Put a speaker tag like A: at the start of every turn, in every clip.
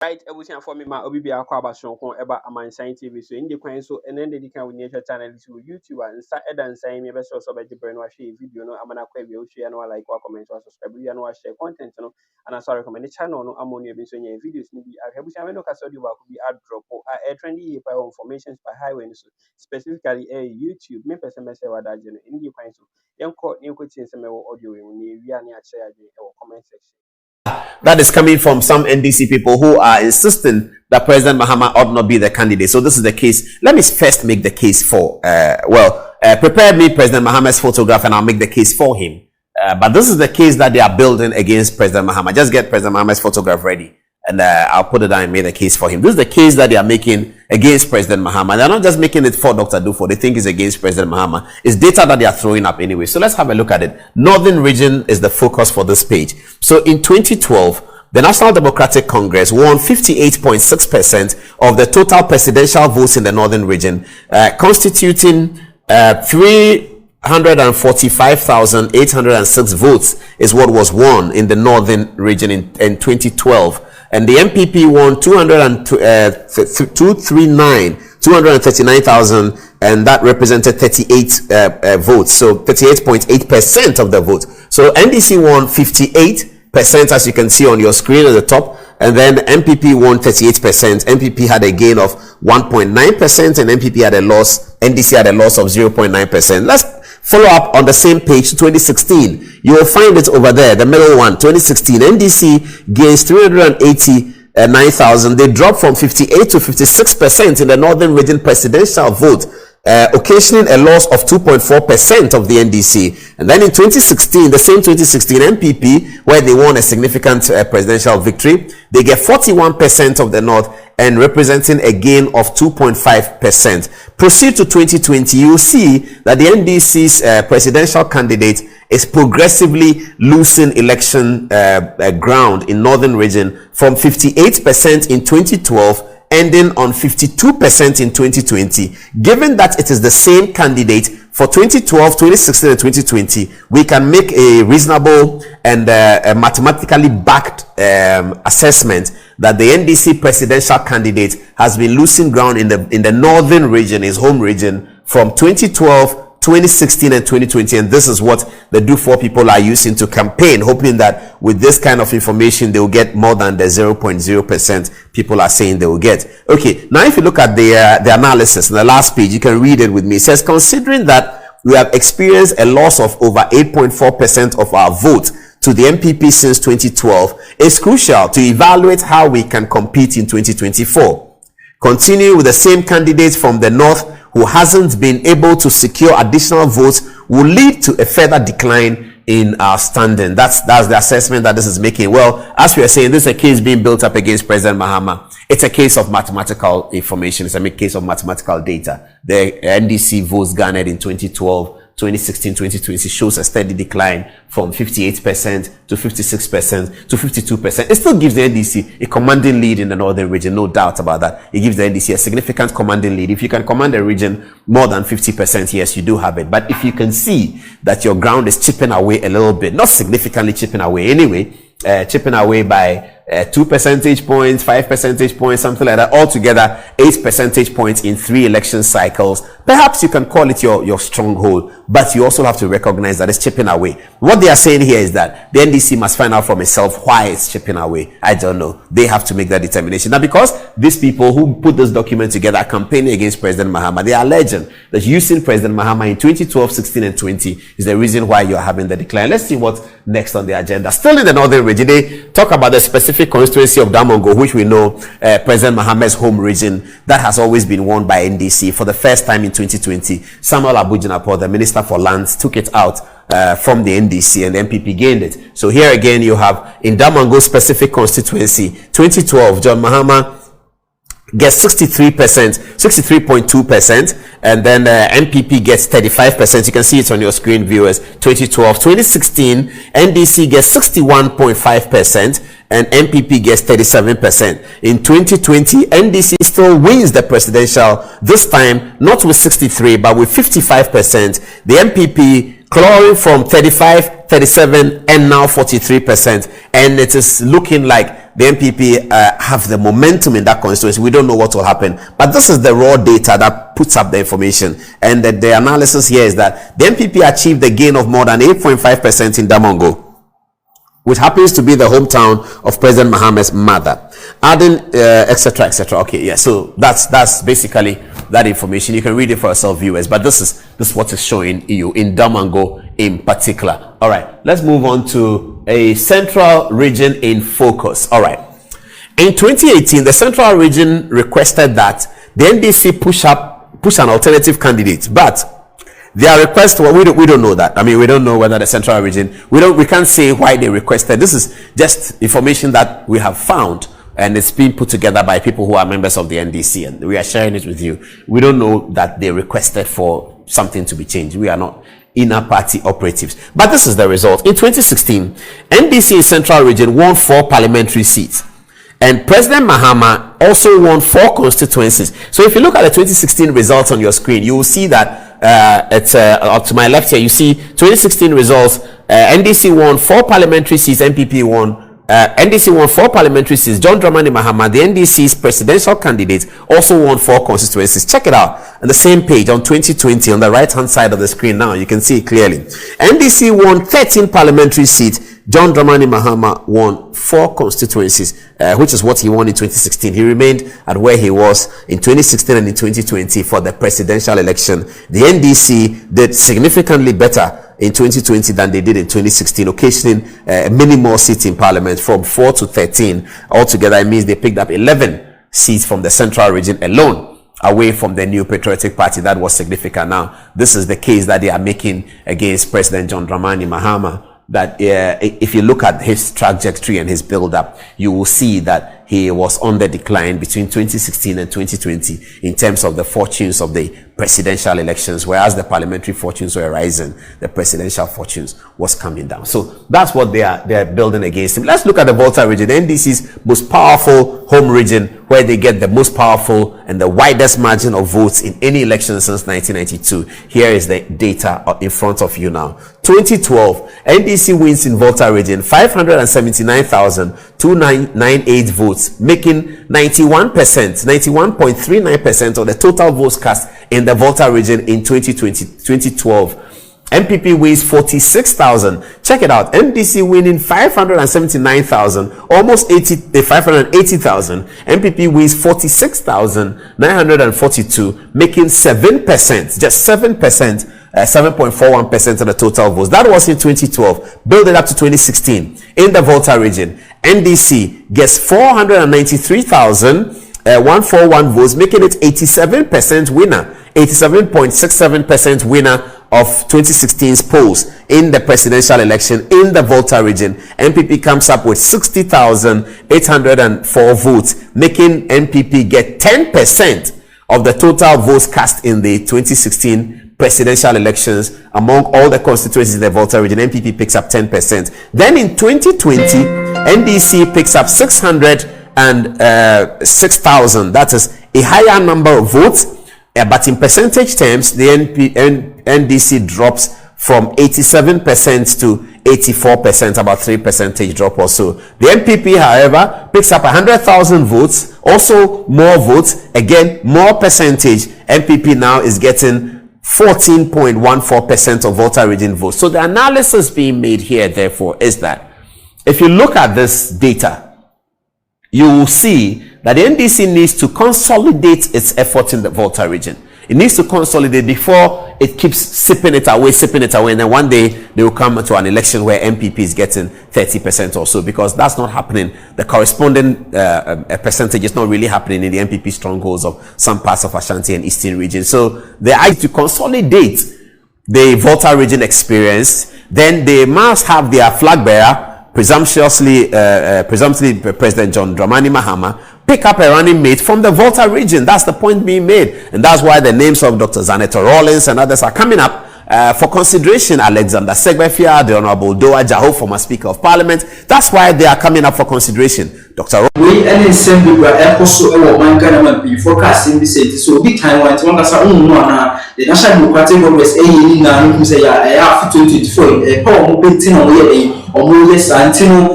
A: Right, everything for me, my Obi Aquaba Shonko, Eba, Aman Science TV, so in the coin, so and then they can with nature channel to YouTube and start and saying, maybe so by the brain wash video, no, I'm an aquarium, and like what comment or subscribe, you know, share content, no, and I saw recommend the channel, no, ammonia, been saying videos, maybe I have some no custody work could be ad drop or a trendy by information by highway, specifically a YouTube, me person message what that in the coin, so young court new questions, some audio, we are near share or comment section.
B: That is coming from some NDC people who are insisting that President Mahama ought not be the candidate. So this is the case. Let me first make the case for, prepare me President Mahama's photograph and I'll make the case for him. But this is the case that they are building against President Mahama. Just get President Mahama's photograph ready and I'll put it down and make the case for him. This is the case that they are making against President Mahama. They're not just making it for Dr. Duffour. They think it's against President Mahama. It's data that they are throwing up anyway. So let's have a look at it. Northern region is the focus for this page. So in 2012, the National Democratic Congress won 58.6% of the total presidential votes in the Northern region, constituting 345,806 votes is what was won in the Northern region in 2012. And the MPP won 239,000, and that represented 38 votes. So 38.8% of the vote. So NDC won 58%, as you can see on your screen at the top. And then MPP won 38%. MPP had a gain of 1.9%, and MPP had a loss. NDC had a loss of 0.9%. Let's follow up on the same page, 2016. You will find it over there, the middle one, 2016. NDC gains 389,000. They dropped from 58 to 56% in the Northern Region presidential vote, occasioning a loss of 2.4% of the NDC. And then in 2016, the same 2016 MPP, where they won a significant presidential victory, they get 41% of the North and representing a gain of 2.5%. Proceed to 2020, you will see that the NDC's presidential candidate is progressively losing election ground in Northern region from 58% in 2012 ending on 52% in 2020. Given that it is the same candidate for 2012, 2016, and 2020, we can make a reasonable and a mathematically backed assessment that the NDC presidential candidate has been losing ground in the Northern region, his home region, from 2012, 2016 and 2020, and this is what the Duffour people are using to campaign, hoping that with this kind of information they will get more than the 0.0% people are saying they will get. Okay, now if you look at the analysis in the last page, you can read it with me. It says, considering that we have experienced a loss of over 8.4% of our vote to the MPP since 2012, it's crucial to evaluate how we can compete in 2024. Continue with the same candidate from the North who hasn't been able to secure additional votes will lead to a further decline in our standing. That's the assessment that this is making. Well, as we are saying, this is a case being built up against President Mahama. It's a case of mathematical information. It's a case of mathematical data. The NDC votes garnered in 2012, 2016, 2020 shows a steady decline from 58% to 56% to 52%. It still gives the NDC a commanding lead in the Northern region, no doubt about that. It gives the NDC a significant commanding lead. If you can command a region more than 50%, yes, you do have it. But if you can see that your ground is chipping away a little bit, not significantly chipping away anyway, chipping away by 2 percentage points, 5 percentage points, something like that, altogether 8 percentage points in 3 election cycles. Perhaps you can call it your stronghold, but you also have to recognize that it's chipping away. What they are saying here is that the NDC must find out from itself why it's chipping away. I don't know. They have to make that determination. Now, because these people who put this document together are campaigning against President Mahama, they are alleging that using President Mahama in 2012, 16, and 20 is the reason why you're having the decline. Let's see what's next on the agenda. Still in the Northern region, they talk about the specific constituency of Damongo, which we know President Mahama's home region, that has always been won by NDC. For the first time in 2020, Samuel Abujinapo, the Minister for Lands, took it out from the NDC and the MPP gained it. So here again you have in Damongo specific constituency, 2012, John Mahama gets 63.2%, and then MPP gets 35%. You can see it on your screen, viewers. 2012, 2016, NDC gets 61.5%, and MPP gets 37%. In 2020, NDC still wins the presidential, this time not with 63, but with 55%. The MPP clawing from 35, 37, and now 43%. And it is looking like the NPP have the momentum in that constituency. We don't know what will happen, but this is the raw data that puts up the information, and the analysis here is that the NPP achieved a gain of more than 8.5% in Damongo, which happens to be the hometown of President Mahama's mother, adding etc etc. Okay, yeah, so that's basically that information. You can read it for yourself, viewers, but this is what is showing you in Damongo in particular. All right, let's move on to a central region in focus. All right, in 2018 the central region requested that the NDC push an alternative candidate, but their request, well, we don't know that. I mean, we don't know whether the central region, we can't say why they requested. This is just information that we have found, and it's been put together by people who are members of the NDC, and we are sharing it with you. We don't know that they requested for something to be changed. We are not inner party operatives, but this is the result. In 2016, NDC in central region won 4 parliamentary seats, and President Mahama also won 4 constituencies. So if you look at the 2016 results on your screen, you will see that it's up to my left here. You see 2016 results. NDC won 4 parliamentary seats. NDC won 4 parliamentary seats. John Dramani Mahama, the NDC's presidential candidate, also won 4 constituencies. Check it out on the same page on 2020 on the right hand side of the screen. Now you can see it clearly. NDC won 13 parliamentary seats. John Dramani Mahama won 4 constituencies, which is what he won in 2016. He remained at where he was in 2016 and in 2020 for the presidential election. The NDC did significantly better in 2020 than they did in 2016, occasioning many more seats in parliament, from 4 to 13. Altogether, it means they picked up 11 seats from the central region alone, away from the New Patriotic Party. That was significant. Now, this is the case that they are making against President John Dramani Mahama, that if you look at his trajectory and his build-up, you will see that he was on the decline between 2016 and 2020 in terms of the fortunes of the presidential elections, whereas the parliamentary fortunes were rising, the presidential fortunes was coming down. So that's what they are building against him. Let's look at the Volta region, the NDC's most powerful home region, where they get the most powerful and the widest margin of votes in any election since 1992. Here is the data in front of you now. 2012, NDC wins in Volta region 579,298 votes, making 91.39% of the total votes cast in the Volta region in 2012. MPP wins 46,000. Check it out. NDC winning 579,000, almost 580,000. MPP wins 46,942, making 7%, just 7%, 7.41% of the total votes. That was in 2012. Build it up to 2016. In the Volta region, NDC gets 493,141 votes, making it 87% winner, 87.67% winner of 2016's polls in the presidential election in the Volta region. MPP comes up with 60,804 votes, making MPP get 10% of the total votes cast in the 2016 presidential elections. Among all the constituencies in the Volta region, MPP picks up 10%. Then in 2020, NDC picks up 606,000. That is a higher number of votes, but in percentage terms, the NDC drops from 87% to 84%, about 3% drop or so. The MPP, however, picks up 100,000 votes, also more votes, again, more percentage. MPP now is getting 14.14% of Volta region votes. So the analysis being made here, therefore, is that if you look at this data, you will see that the NDC needs to consolidate its effort in the Volta region. It needs to consolidate before it keeps sipping it away, and then one day they will come to an election where MPP is getting 30% or so, because that's not happening. The corresponding percentage is not really happening in the MPP strongholds of some parts of Ashanti and Eastern region. So they are to consolidate the Volta region experience. Then they must have their flag bearer, presumptuously President John Dramani Mahama, pick up a running mate from the Volta region. That's the point being made, and that's why the names of Dr. Zanetta Rawlings and others are coming up for consideration. Alexander Segbefia, the Honorable Doa Jaho, former Speaker of Parliament. That's why they are coming up for consideration. Dr.
C: We and send we were also a one government be forecasting the city. So big time when one has the National Democratic Congress a say 2024 a power moving omo yes antino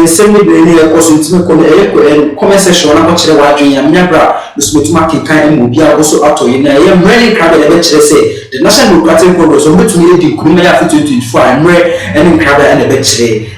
C: nsem ne be ni ekoso ntime ko e comment section na ko kire wadwen ya myabra nsubetuma kekan mu bia also atoye na ye mreni krabe e be kire say the National Democratic Congress o betumi di kuruma ya 2024 amre ene krabe ene be kire